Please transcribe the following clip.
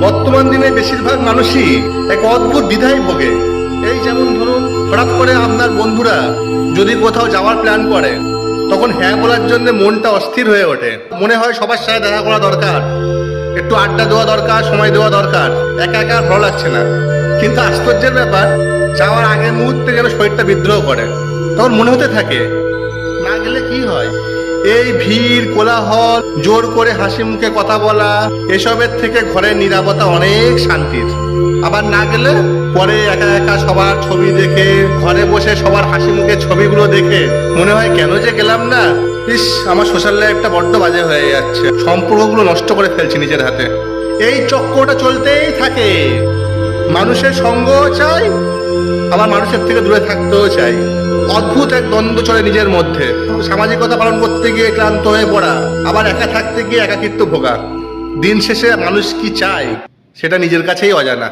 বর্তমান দিনে বেশিরভাগ মানুষই এক অদ্ভুত দ্বিধায় ভোগে। এই যেমন ধরুন, হঠাৎ করে আপনার বন্ধুরা যদি কোথাও যাওয়ার প্ল্যান করে, তখন হ্যাঁ বলার জন্য মনটা অস্থির হয়ে ওঠে। মনে হয় সবার সাথে দেখা করা দরকার, একটু আড্ডা দেওয়া দরকার, সময় দেওয়া দরকার, একা একা আর ভালো লাগছে না। কিন্তু আশ্চর্যের ব্যাপার, যাওয়ার আগের মুহূর্তে যেন শরীরটা বিদ্রোহ করে। তখন মনে হতে থাকে, না গেলে কি হয়? এই ভিড়, কোলাহল, জোর করে হাসি মুখে কথা বলা, এসবের থেকে ঘরের নিরাপত্তা অনেক শান্তির। আবার না গেলে পরে একা একা সবার ছবি দেখে, ঘরে বসে সবার হাসি মুখে ছবিগুলো দেখে মনে হয় কেন যে গেলাম না। ইস, আমার সোশ্যাল লাইফটা বড্ড বাজে হয়ে যাচ্ছে, সম্পর্কগুলো নষ্ট করে ফেলছি নিজের হাতে। এই চক্করটা চলতেই থাকে। মানুষের সঙ্গও চাই, আবার মানুষের থেকে দূরে থাকতেও চাই। অদ্ভুত এক দ্বন্দ্ব চলে নিজের মধ্যে। সামাজিকতা পালন করতে গিয়ে ক্লান্ত হয়ে পড়া, আবার একা থাকতে গিয়ে একাকিত্ব ভোগা। দিন শেষে মানুষ কি চায় সেটা নিজের কাছেই অজানা।